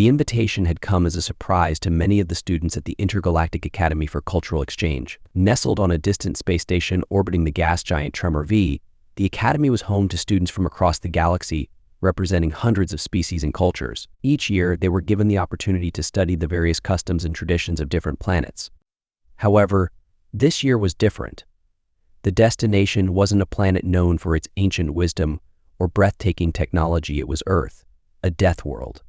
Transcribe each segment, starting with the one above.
The invitation had come as a surprise to many of the students at the Intergalactic Academy for Cultural Exchange. Nestled on a distant space station orbiting the gas giant Tremor V, the Academy was home to students from across the galaxy, representing hundreds of species and cultures. Each year, they were given the opportunity to study the various customs and traditions of different planets. However, this year was different. The destination wasn't a planet known for its ancient wisdom or breathtaking technology. It was Earth, a death world.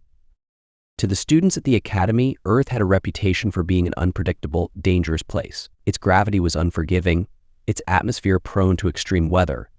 To the students at the Academy, Earth had a reputation for being an unpredictable, dangerous place. Its gravity was unforgiving, its atmosphere prone to extreme weather,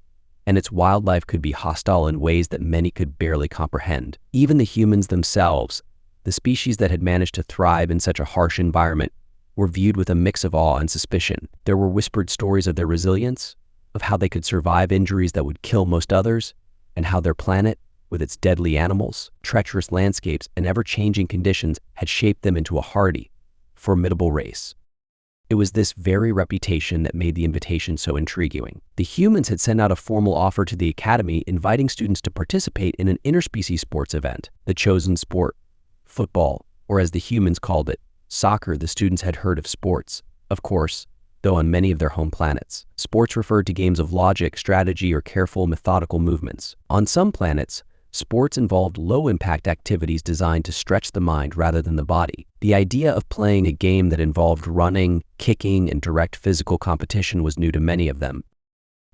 and its wildlife could be hostile in ways that many could barely comprehend. Even the humans themselves, the species that had managed to thrive in such a harsh environment, were viewed with a mix of awe and suspicion. There were whispered stories of their resilience, of how they could survive injuries that would kill most others, and how their planet, with its deadly animals, treacherous landscapes, and ever-changing conditions, had shaped them into a hardy, formidable race. It was this very reputation that made the invitation so intriguing. The humans had sent out a formal offer to the Academy inviting students to participate in an interspecies sports event. The chosen sport, football, or as the humans called it, soccer. The students had heard of sports, of course, though on many of their home planets. Sports referred to games of logic, strategy, or careful, methodical movements. On some planets, sports involved low-impact activities designed to stretch the mind rather than the body. The idea of playing a game that involved running, kicking, and direct physical competition was new to many of them.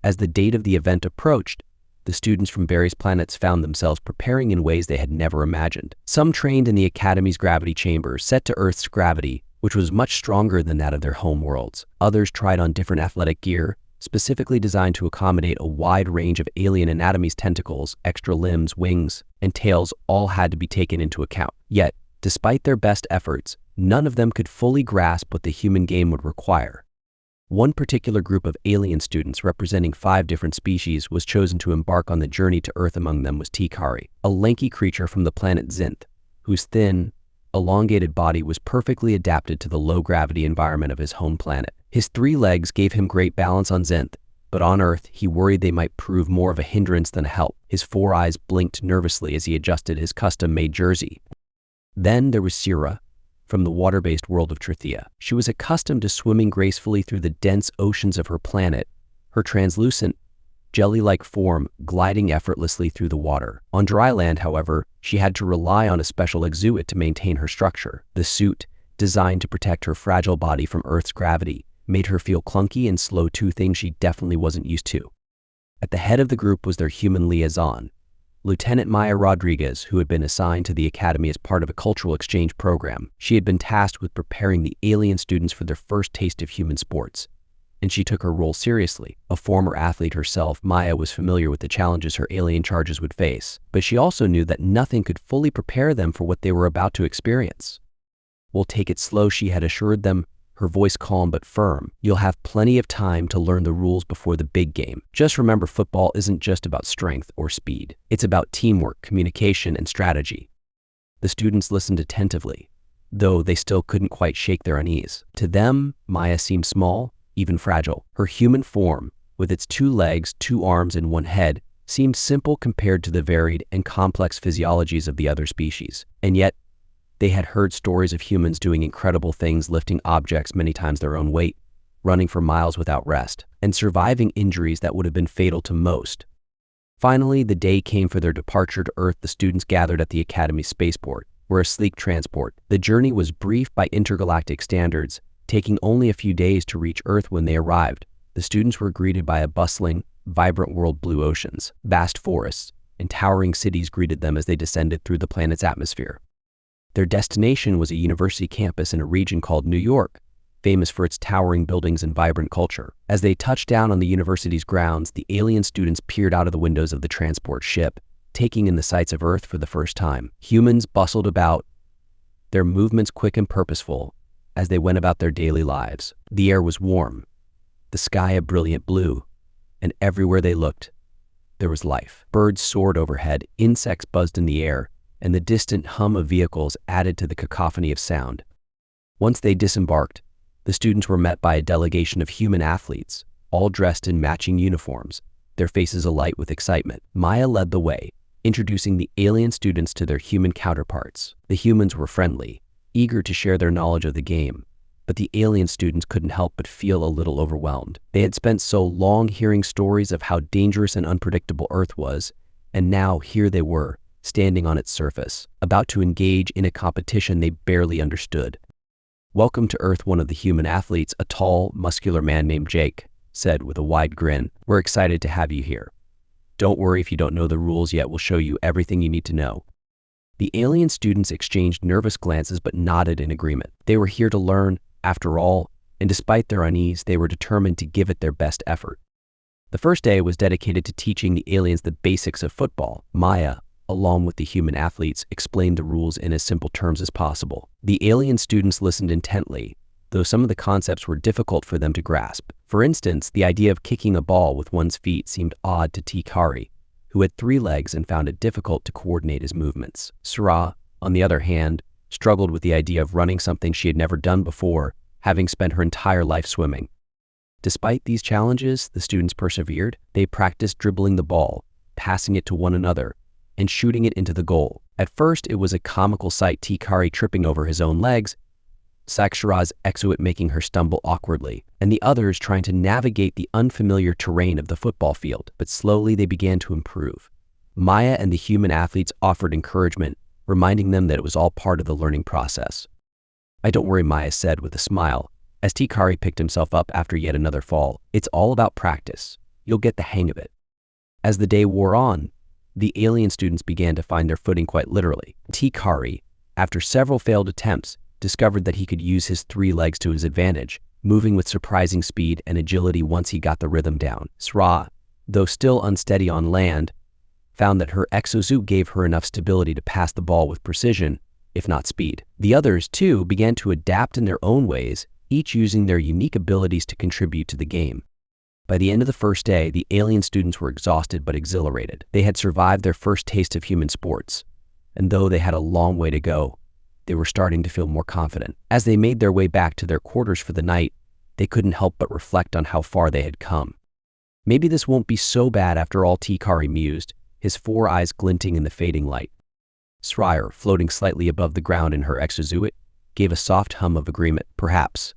As the date of the event approached, the students from various planets found themselves preparing in ways they had never imagined. Some trained in the Academy's gravity chamber, set to Earth's gravity, which was much stronger than that of their home worlds. Others tried on different athletic gear, specifically designed to accommodate a wide range of alien anatomies. Tentacles, extra limbs, wings, and tails all had to be taken into account. Yet, despite their best efforts, none of them could fully grasp what the human game would require. One particular group of alien students representing 5 different species was chosen to embark on the journey to Earth. Among them was Tikari, a lanky creature from the planet Zinth, whose thin, elongated body was perfectly adapted to the low-gravity environment of his home planet. His 3 legs gave him great balance on Zinth, but on Earth, he worried they might prove more of a hindrance than a help. His 4 eyes blinked nervously as he adjusted his custom-made jersey. Then there was Sira, from the water-based world of Trithia. She was accustomed to swimming gracefully through the dense oceans of her planet, her translucent, jelly-like form gliding effortlessly through the water. On dry land, however, she had to rely on a special exuit to maintain her structure. The suit, designed to protect her fragile body from Earth's gravity, made her feel clunky and slow, 2 things she definitely wasn't used to. At the head of the group was their human liaison, Lieutenant Maya Rodriguez, who had been assigned to the Academy as part of a cultural exchange program. She had been tasked with preparing the alien students for their first taste of human sports, and she took her role seriously. A former athlete herself, Maya was familiar with the challenges her alien charges would face, but she also knew that nothing could fully prepare them for what they were about to experience. "We'll take it slow," she had assured them, her voice calm but firm. "You'll have plenty of time to learn the rules before the big game. Just remember, football isn't just about strength or speed. It's about teamwork, communication, and strategy." The students listened attentively, though they still couldn't quite shake their unease. To them, Maya seemed small, even fragile. Her human form, with its 2 legs, 2 arms, and 1 head, seemed simple compared to the varied and complex physiologies of the other species. And yet, they had heard stories of humans doing incredible things, lifting objects many times their own weight, running for miles without rest, and surviving injuries that would have been fatal to most. Finally, the day came for their departure to Earth. The students gathered at the Academy's spaceport, where a sleek transport. The journey was brief by intergalactic standards, taking only a few days to reach Earth. When they arrived, the students were greeted by a bustling, vibrant world. Blue oceans, vast forests, and towering cities greeted them as they descended through the planet's atmosphere. Their destination was a university campus in a region called New York, famous for its towering buildings and vibrant culture. As they touched down on the university's grounds, the alien students peered out of the windows of the transport ship, taking in the sights of Earth for the first time. Humans bustled about, their movements quick and purposeful, as they went about their daily lives. The air was warm, the sky a brilliant blue, and everywhere they looked, there was life. Birds soared overhead, insects buzzed in the air, and the distant hum of vehicles added to the cacophony of sound. Once they disembarked, the students were met by a delegation of human athletes, all dressed in matching uniforms, their faces alight with excitement. Maya led the way, introducing the alien students to their human counterparts. The humans were friendly, eager to share their knowledge of the game, but the alien students couldn't help but feel a little overwhelmed. They had spent so long hearing stories of how dangerous and unpredictable Earth was, and now here they were, standing on its surface, about to engage in a competition they barely understood. "Welcome to Earth," one of the human athletes, a tall, muscular man named Jake, said with a wide grin. "We're excited to have you here. Don't worry if you don't know the rules yet, we'll show you everything you need to know." The alien students exchanged nervous glances but nodded in agreement. They were here to learn, after all, and despite their unease, they were determined to give it their best effort. The first day was dedicated to teaching the aliens the basics of football. Maya, along with the human athletes, explained the rules in as simple terms as possible. The alien students listened intently, though some of the concepts were difficult for them to grasp. For instance, the idea of kicking a ball with one's feet seemed odd to Tikari, who had 3 legs and found it difficult to coordinate his movements. Sarah, on the other hand, struggled with the idea of running, something she had never done before, having spent her entire life swimming. Despite these challenges, the students persevered. They practiced dribbling the ball, passing it to one another, and shooting it into the goal. At first, it was a comical sight, Tikari tripping over his own legs, Sakshara's exuit making her stumble awkwardly, and the others trying to navigate the unfamiliar terrain of the football field. But slowly they began to improve. Maya and the human athletes offered encouragement, reminding them that it was all part of the learning process. "Don't worry," Maya said with a smile, as Tikari picked himself up after yet another fall. "It's all about practice. You'll get the hang of it." As the day wore on, the alien students began to find their footing quite literally. Tikari, after several failed attempts, discovered that he could use his 3 legs to his advantage, moving with surprising speed and agility once he got the rhythm down. Sra, though still unsteady on land, found that her exosuit gave her enough stability to pass the ball with precision, if not speed. The others, too, began to adapt in their own ways, each using their unique abilities to contribute to the game. By the end of the first day, the alien students were exhausted but exhilarated. They had survived their first taste of human sports, and though they had a long way to go, they were starting to feel more confident. As they made their way back to their quarters for the night, they couldn't help but reflect on how far they had come. "Maybe this won't be so bad after all," Tikari mused, his 4 eyes glinting in the fading light. Sryer, floating slightly above the ground in her exosuit, gave a soft hum of agreement. "Perhaps.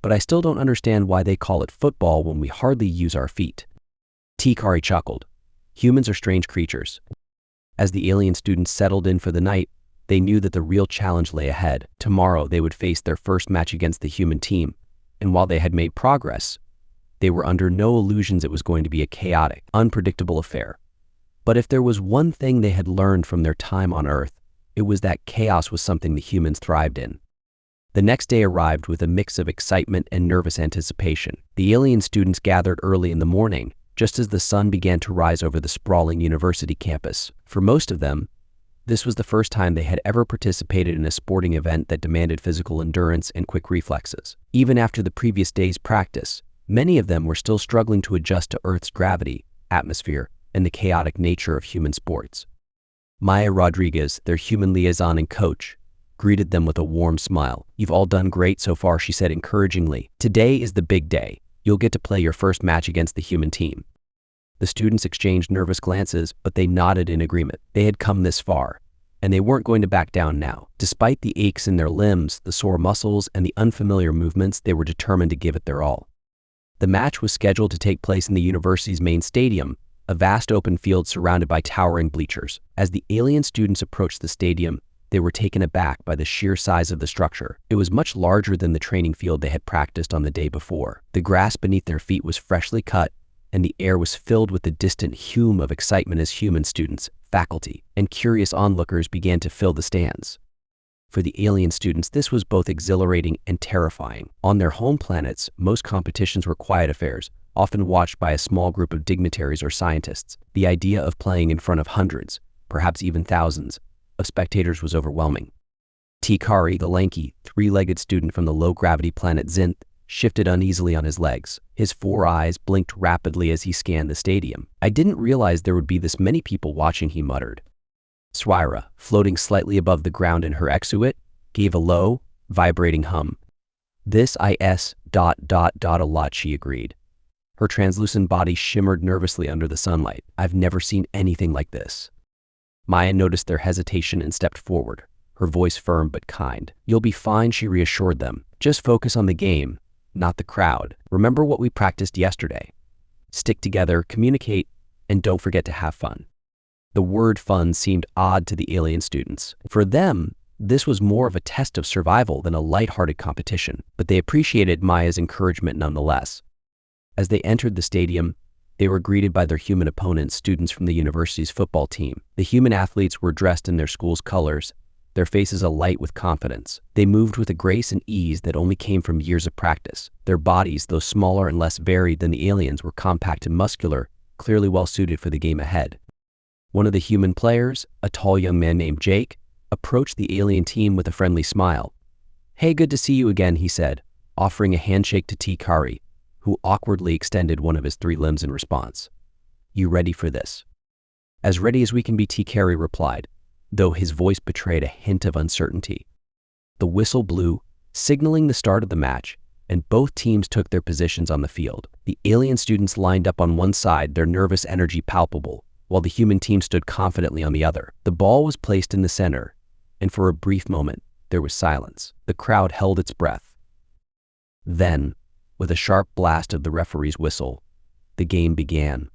But I still don't understand why they call it football when we hardly use our feet." Tikari chuckled. "Humans are strange creatures." As the alien students settled in for the night, they knew that the real challenge lay ahead. Tomorrow they would face their first match against the human team, and while they had made progress, they were under no illusions it was going to be a chaotic, unpredictable affair. But if there was one thing they had learned from their time on Earth, it was that chaos was something the humans thrived in. The next day arrived with a mix of excitement and nervous anticipation. The alien students gathered early in the morning, just as the sun began to rise over the sprawling university campus. For most of them, this was the first time they had ever participated in a sporting event that demanded physical endurance and quick reflexes. Even after the previous day's practice, many of them were still struggling to adjust to Earth's gravity, atmosphere, and the chaotic nature of human sports. Maya Rodriguez, their human liaison and coach, greeted them with a warm smile. "You've all done great so far," she said encouragingly. "Today is the big day. You'll get to play your first match against the human team." The students exchanged nervous glances, but they nodded in agreement. They had come this far, and they weren't going to back down now. Despite the aches in their limbs, the sore muscles, and the unfamiliar movements, they were determined to give it their all. The match was scheduled to take place in the university's main stadium, a vast open field surrounded by towering bleachers. As the alien students approached the stadium, they were taken aback by the sheer size of the structure. It was much larger than the training field they had practiced on the day before. The grass beneath their feet was freshly cut, and the air was filled with the distant hum of excitement as human students, faculty, and curious onlookers began to fill the stands. For the alien students, this was both exhilarating and terrifying. On their home planets, most competitions were quiet affairs, often watched by a small group of dignitaries or scientists. The idea of playing in front of hundreds, perhaps even thousands, of spectators was overwhelming. Tikari, the lanky, 3-legged student from the low-gravity planet Zinth, shifted uneasily on his legs. His 4 eyes blinked rapidly as he scanned the stadium. "I didn't realize there would be this many people watching," he muttered. Swyra, floating slightly above the ground in her exuit, gave a low, vibrating hum. "This is ... a lot," she agreed. Her translucent body shimmered nervously under the sunlight. "I've never seen anything like this." Maya noticed their hesitation and stepped forward, her voice firm but kind. "You'll be fine," she reassured them. "Just focus on the game, not the crowd. Remember what we practiced yesterday. Stick together, communicate, and don't forget to have fun." The word fun seemed odd to the alien students. For them, this was more of a test of survival than a lighthearted competition, but they appreciated Maya's encouragement nonetheless. As they entered the stadium, they were greeted by their human opponents, students from the university's football team. The human athletes were dressed in their school's colors, their faces alight with confidence. They moved with a grace and ease that only came from years of practice. Their bodies, though smaller and less varied than the aliens, were compact and muscular, clearly well suited for the game ahead. One of the human players, a tall young man named Jake, approached the alien team with a friendly smile. "Hey, good to see you again," he said, offering a handshake to T. Kari, who awkwardly extended one of his 3 limbs in response. "You ready for this?" "As ready as we can be," T. Kari replied, though his voice betrayed a hint of uncertainty. The whistle blew, signaling the start of the match, and both teams took their positions on the field. The alien students lined up on one side, their nervous energy palpable, while the human team stood confidently on the other. The ball was placed in the center, and for a brief moment, there was silence. The crowd held its breath. Then, with a sharp blast of the referee's whistle, the game began.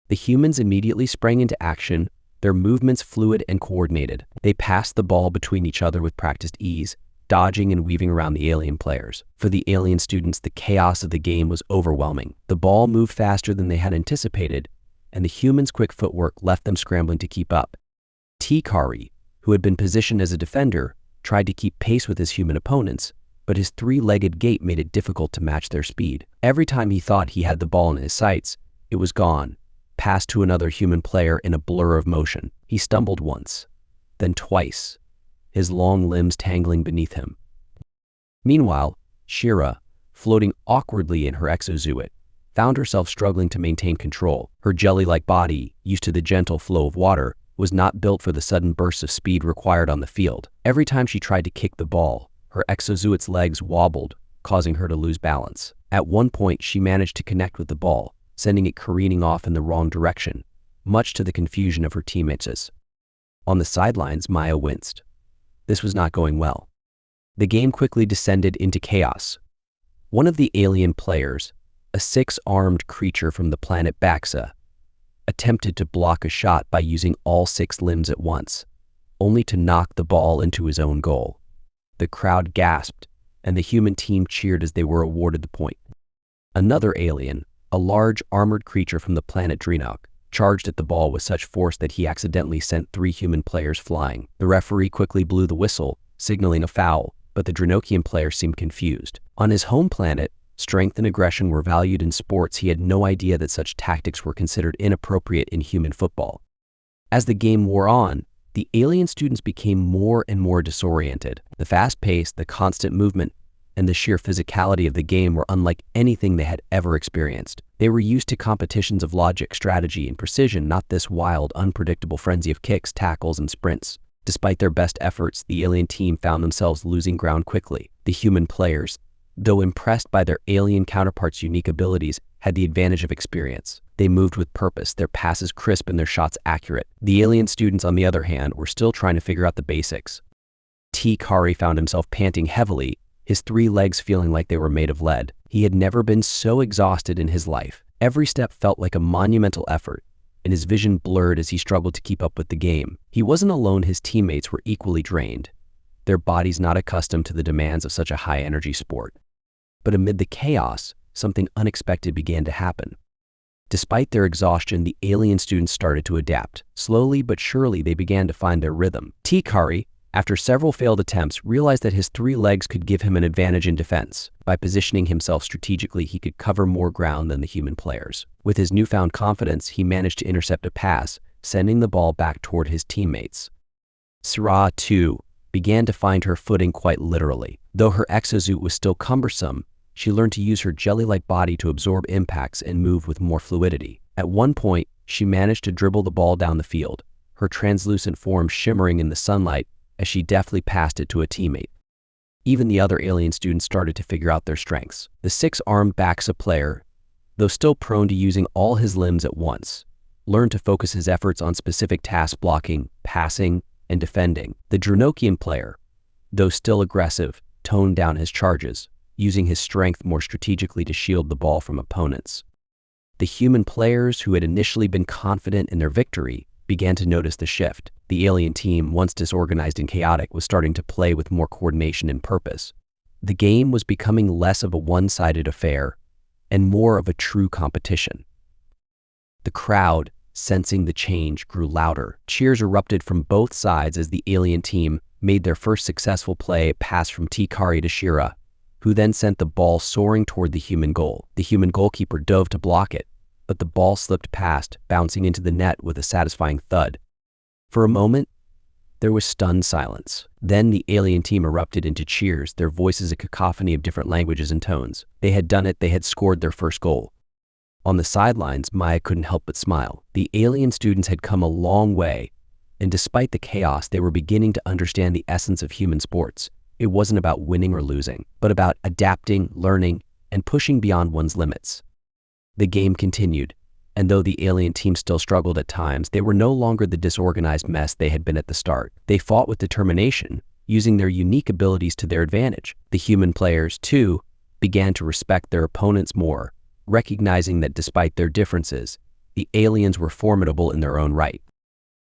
The humans immediately sprang into action, their movements fluid and coordinated. They passed the ball between each other with practiced ease, dodging and weaving around the alien players. For the alien students, the chaos of the game was overwhelming. The ball moved faster than they had anticipated, and the humans' quick footwork left them scrambling to keep up. T. Kari, who had been positioned as a defender, tried to keep pace with his human opponents, but his 3-legged gait made it difficult to match their speed. Every time he thought he had the ball in his sights, it was gone, passed to another human player in a blur of motion. He stumbled once, then twice, his long limbs tangling beneath him. Meanwhile, Shira, floating awkwardly in her exosuit, found herself struggling to maintain control. Her jelly-like body, used to the gentle flow of water, was not built for the sudden bursts of speed required on the field. Every time she tried to kick the ball, her exosuit's legs wobbled, causing her to lose balance. At one point, she managed to connect with the ball, sending it careening off in the wrong direction, much to the confusion of her teammates. On the sidelines, Maya winced. This was not going well. The game quickly descended into chaos. One of the alien players, a 6-armed creature from the planet Baxa, attempted to block a shot by using all 6 limbs at once, only to knock the ball into his own goal. The crowd gasped, and the human team cheered as they were awarded the point. Another alien, a large armored creature from the planet Drenok, charged at the ball with such force that he accidentally sent 3 human players flying. The referee quickly blew the whistle, signaling a foul, but the Drenokian player seemed confused. On his home planet, strength and aggression were valued in sports. He had no idea that such tactics were considered inappropriate in human football. As the game wore on, the alien students became more and more disoriented. The fast pace, the constant movement, and the sheer physicality of the game were unlike anything they had ever experienced. They were used to competitions of logic, strategy, and precision, not this wild, unpredictable frenzy of kicks, tackles, and sprints. Despite their best efforts, the alien team found themselves losing ground quickly. The human players, though impressed by their alien counterparts' unique abilities, had the advantage of experience. They moved with purpose, their passes crisp and their shots accurate. The alien students, on the other hand, were still trying to figure out the basics. T. Kari found himself panting heavily, his 3 legs feeling like they were made of lead. He had never been so exhausted in his life. Every step felt like a monumental effort, and his vision blurred as he struggled to keep up with the game. He wasn't alone, his teammates were equally drained, their bodies not accustomed to the demands of such a high-energy sport. But amid the chaos, something unexpected began to happen. Despite their exhaustion, the alien students started to adapt. Slowly but surely, they began to find their rhythm. T. Kari, after several failed attempts, realized that his 3 legs could give him an advantage in defense. By positioning himself strategically, he could cover more ground than the human players. With his newfound confidence, he managed to intercept a pass, sending the ball back toward his teammates. Syrah, too, began to find her footing quite literally. Though her exosuit was still cumbersome, she learned to use her jelly-like body to absorb impacts and move with more fluidity. At one point, she managed to dribble the ball down the field, her translucent form shimmering in the sunlight as she deftly passed it to a teammate. Even the other alien students started to figure out their strengths. The 6-armed Baxa player, though still prone to using all his limbs at once, learned to focus his efforts on specific task blocking, passing, and defending. The Dranokian player, though still aggressive, toned down his charges, using his strength more strategically to shield the ball from opponents. The human players who had initially been confident in their victory began to notice the shift. The alien team, once disorganized and chaotic, was starting to play with more coordination and purpose. The game was becoming less of a one-sided affair and more of a true competition. The crowd, sensing the change, grew louder. Cheers erupted from both sides as the alien team made their first successful play pass from Tikari to Shira, who then sent the ball soaring toward the human goal. The human goalkeeper dove to block it, but the ball slipped past, bouncing into the net with a satisfying thud. For a moment, there was stunned silence. Then the alien team erupted into cheers, their voices a cacophony of different languages and tones. They had done it, they had scored their first goal. On the sidelines, Maya couldn't help but smile. The alien students had come a long way, and despite the chaos, they were beginning to understand the essence of human sports. It wasn't about winning or losing, but about adapting, learning, and pushing beyond one's limits. The game continued, and though the alien team still struggled at times, they were no longer the disorganized mess they had been at the start. They fought with determination, using their unique abilities to their advantage. The human players, too, began to respect their opponents more, recognizing that despite their differences, the aliens were formidable in their own right.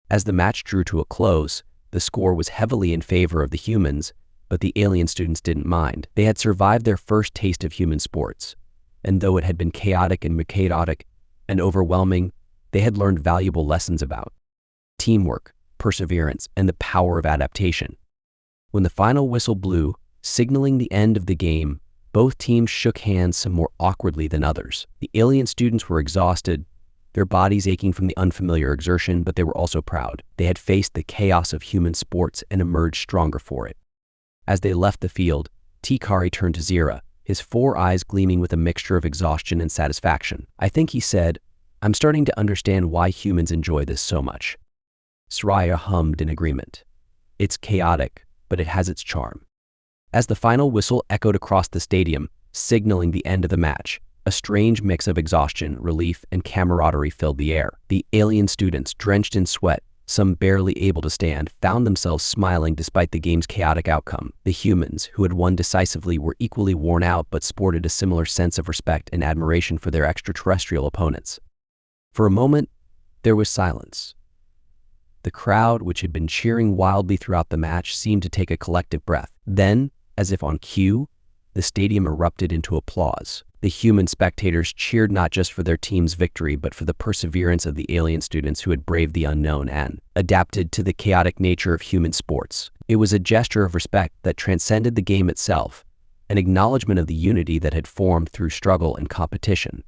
As the match drew to a close, the score was heavily in favor of the humans, but the alien students didn't mind. They had survived their first taste of human sports, and though it had been chaotic and overwhelming, they had learned valuable lessons about teamwork, perseverance, and the power of adaptation. When the final whistle blew, signaling the end of the game, both teams shook hands some more awkwardly than others. The alien students were exhausted, their bodies aching from the unfamiliar exertion, but they were also proud. They had faced the chaos of human sports and emerged stronger for it. As they left the field, Tikari turned to Zira, his 4 eyes gleaming with a mixture of exhaustion and satisfaction. "I think," he said, "I'm starting to understand why humans enjoy this so much." Soraya hummed in agreement. "It's chaotic, but it has its charm." As the final whistle echoed across the stadium, signaling the end of the match, a strange mix of exhaustion, relief, and camaraderie filled the air. The alien students, drenched in sweat, some barely able to stand, found themselves smiling despite the game's chaotic outcome. The humans, who had won decisively, were equally worn out but sported a similar sense of respect and admiration for their extraterrestrial opponents. For a moment, there was silence. The crowd, which had been cheering wildly throughout the match, seemed to take a collective breath. Then, as if on cue, the stadium erupted into applause. The human spectators cheered not just for their team's victory, but for the perseverance of the alien students who had braved the unknown and adapted to the chaotic nature of human sports. It was a gesture of respect that transcended the game itself, an acknowledgement of the unity that had formed through struggle and competition.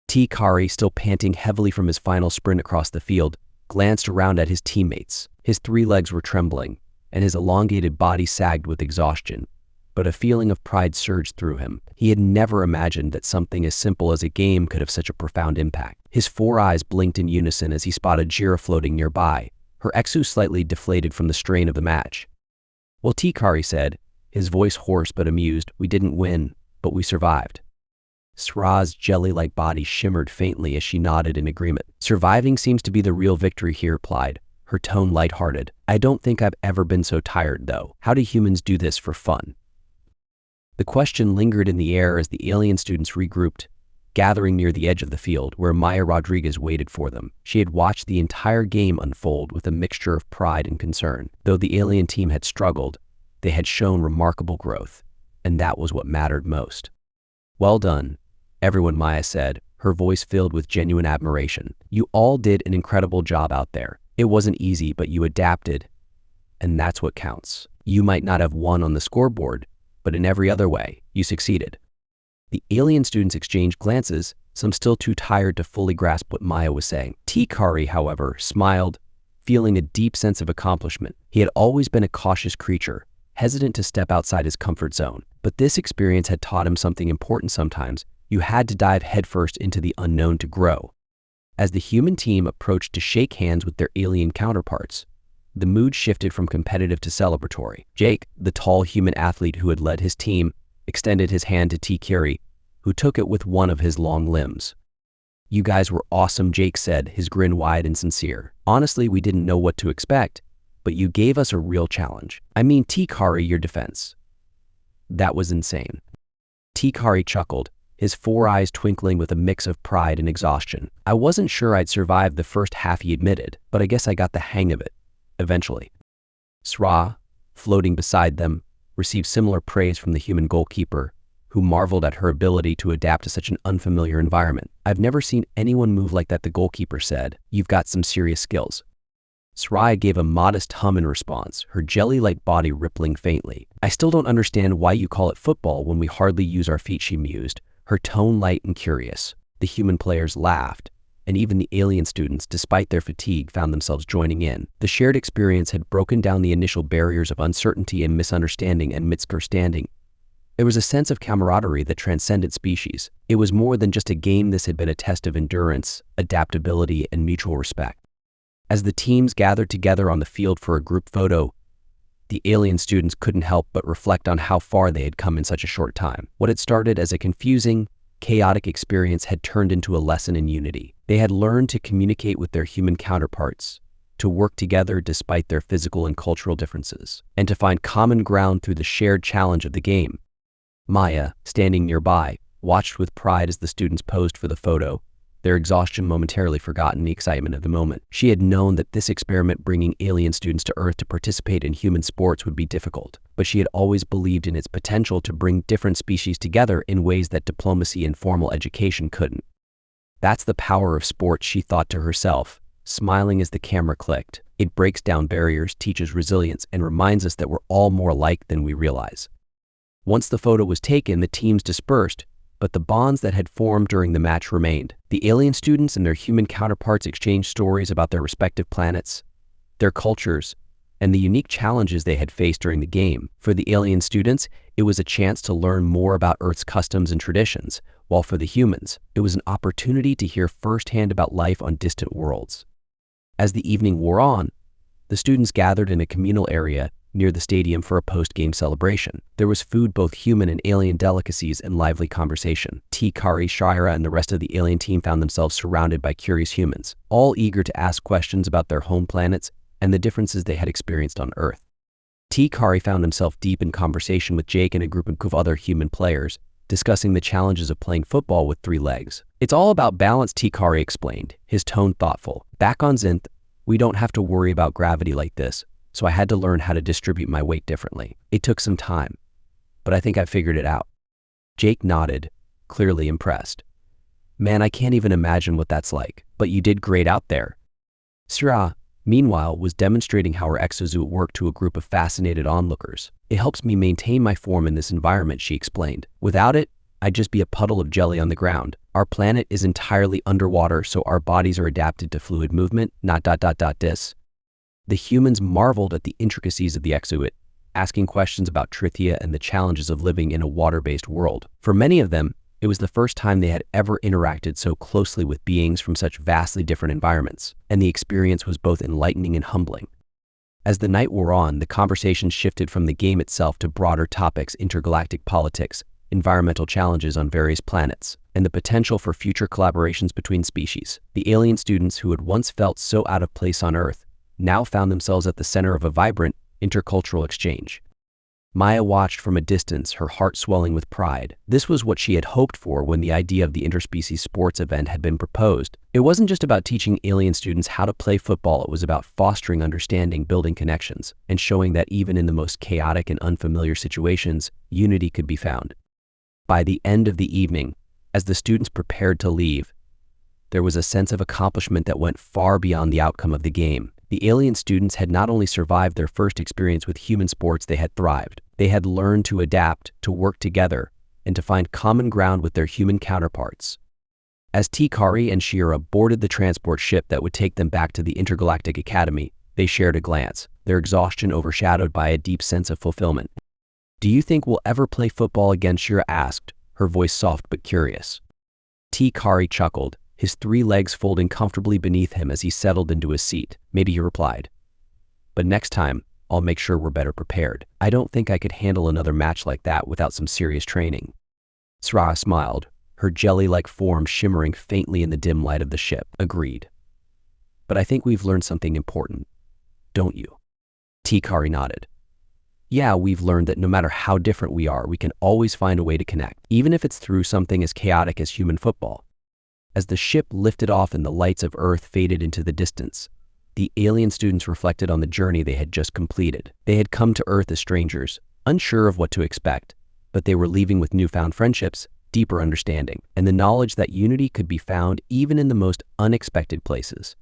Tikari, still panting heavily from his final sprint across the field, glanced around at his teammates. His 3 legs were trembling, and his elongated body sagged with exhaustion. But a feeling of pride surged through him. He had never imagined that something as simple as a game could have such a profound impact. His 4 eyes blinked in unison as he spotted Jira floating nearby, her exu slightly deflated from the strain of the match. "Well," Tikari said, his voice hoarse but amused, "we didn't win, but we survived." Sra's jelly-like body shimmered faintly as she nodded in agreement. "Surviving seems to be the real victory," he replied, her tone lighthearted. "I don't think I've ever been so tired, though. How do humans do this for fun?" The question lingered in the air as the alien students regrouped, gathering near the edge of the field where Maya Rodriguez waited for them. She had watched the entire game unfold with a mixture of pride and concern. Though the alien team had struggled, they had shown remarkable growth, and that was what mattered most. "Well done, everyone," Maya said, her voice filled with genuine admiration. "You all did an incredible job out there. It wasn't easy, but you adapted, and that's what counts. You might not have won on the scoreboard, but in every other way, you succeeded." The alien students exchanged glances, some still too tired to fully grasp what Maya was saying. Tikari, however, smiled, feeling a deep sense of accomplishment. He had always been a cautious creature, hesitant to step outside his comfort zone. But this experience had taught him something important. Sometimes you had to dive headfirst into the unknown to grow. As the human team approached to shake hands with their alien counterparts, the mood shifted from competitive to celebratory. Jake, the tall human athlete who had led his team, extended his hand to Tikari, who took it with one of his long limbs. You guys were awesome, Jake said, his grin wide and sincere. Honestly, we didn't know what to expect, but you gave us a real challenge. I mean, Tikari, your defense. That was insane. Tikari chuckled, his 4 eyes twinkling with a mix of pride and exhaustion. I wasn't sure I'd survive the first half, he admitted, but I guess I got the hang of it, eventually. Sra, floating beside them, received similar praise from the human goalkeeper, who marveled at her ability to adapt to such an unfamiliar environment. I've never seen anyone move like that, the goalkeeper said. You've got some serious skills. Sra gave a modest hum in response, her jelly-like body rippling faintly. I still don't understand why you call it football when we hardly use our feet, she mused, her tone light and curious. The human players laughed, and even the alien students, despite their fatigue, found themselves joining in. The shared experience had broken down the initial barriers of uncertainty and misunderstanding, and amidst understanding, there was a sense of camaraderie that transcended species. It was more than just a game. This had been a test of endurance, adaptability, and mutual respect. As the teams gathered together on the field for a group photo, the alien students couldn't help but reflect on how far they had come in such a short time. What had started as a confusing, chaotic experience had turned into a lesson in unity. They had learned to communicate with their human counterparts, to work together despite their physical and cultural differences, and to find common ground through the shared challenge of the game. Maya, standing nearby, watched with pride as the students posed for the photo, their exhaustion momentarily forgotten in the excitement of the moment. She had known that this experiment, bringing alien students to Earth to participate in human sports, would be difficult, but she had always believed in its potential to bring different species together in ways that diplomacy and formal education couldn't. That's the power of sports, she thought to herself, smiling as the camera clicked. It breaks down barriers, teaches resilience, and reminds us that we're all more alike than we realize. Once the photo was taken, the teams dispersed, but the bonds that had formed during the match remained. The alien students and their human counterparts exchanged stories about their respective planets, their cultures, and the unique challenges they had faced during the game. For the alien students, it was a chance to learn more about Earth's customs and traditions, while for the humans, it was an opportunity to hear firsthand about life on distant worlds. As the evening wore on, the students gathered in a communal area near the stadium for a post-game celebration. There was food, both human and alien delicacies, and lively conversation. Tikari, Shira, and the rest of the alien team found themselves surrounded by curious humans, all eager to ask questions about their home planets and the differences they had experienced on Earth. Tikari found himself deep in conversation with Jake and a group of other human players, discussing the challenges of playing football with 3 legs. It's all about balance, Tikari explained, his tone thoughtful. Back on Zinth, we don't have to worry about gravity like this, so I had to learn how to distribute my weight differently. It took some time, but I think I figured it out. Jake nodded, clearly impressed. Man, I can't even imagine what that's like, but you did great out there. Sra, meanwhile, was demonstrating how her exosuit worked to a group of fascinated onlookers. It helps me maintain my form in this environment, she explained. Without it, I'd just be a puddle of jelly on the ground. Our planet is entirely underwater, so our bodies are adapted to fluid movement, dis. The humans marveled at the intricacies of the exosuit, asking questions about Trithia and the challenges of living in a water-based world. For many of them, it was the first time they had ever interacted so closely with beings from such vastly different environments, and the experience was both enlightening and humbling. As the night wore on, the conversation shifted from the game itself to broader topics: intergalactic politics, environmental challenges on various planets, and the potential for future collaborations between species. The alien students, who had once felt so out of place on Earth, now found themselves at the center of a vibrant, intercultural exchange. Maya watched from a distance, her heart swelling with pride. This was what she had hoped for when the idea of the interspecies sports event had been proposed. It wasn't just about teaching alien students how to play football, it was about fostering understanding, building connections, and showing that even in the most chaotic and unfamiliar situations, unity could be found. By the end of the evening, as the students prepared to leave, there was a sense of accomplishment that went far beyond the outcome of the game. The alien students had not only survived their first experience with human sports, they had thrived. They had learned to adapt, to work together, and to find common ground with their human counterparts. As Tikari and Shira boarded the transport ship that would take them back to the Intergalactic Academy, they shared a glance, their exhaustion overshadowed by a deep sense of fulfillment. "Do you think we'll ever play football again?" Shira asked, her voice soft but curious. Tikari chuckled, his 3 legs folding comfortably beneath him as he settled into his seat. "Maybe," he replied. "But next time, I'll make sure we're better prepared. I don't think I could handle another match like that without some serious training." Sra smiled, her jelly-like form shimmering faintly in the dim light of the ship. Agreed. But I think we've learned something important, don't you? Tikari nodded. Yeah, we've learned that no matter how different we are, we can always find a way to connect, even if it's through something as chaotic as human football. As the ship lifted off and the lights of Earth faded into the distance, the alien students reflected on the journey they had just completed. They had come to Earth as strangers, unsure of what to expect, but they were leaving with newfound friendships, deeper understanding, and the knowledge that unity could be found even in the most unexpected places.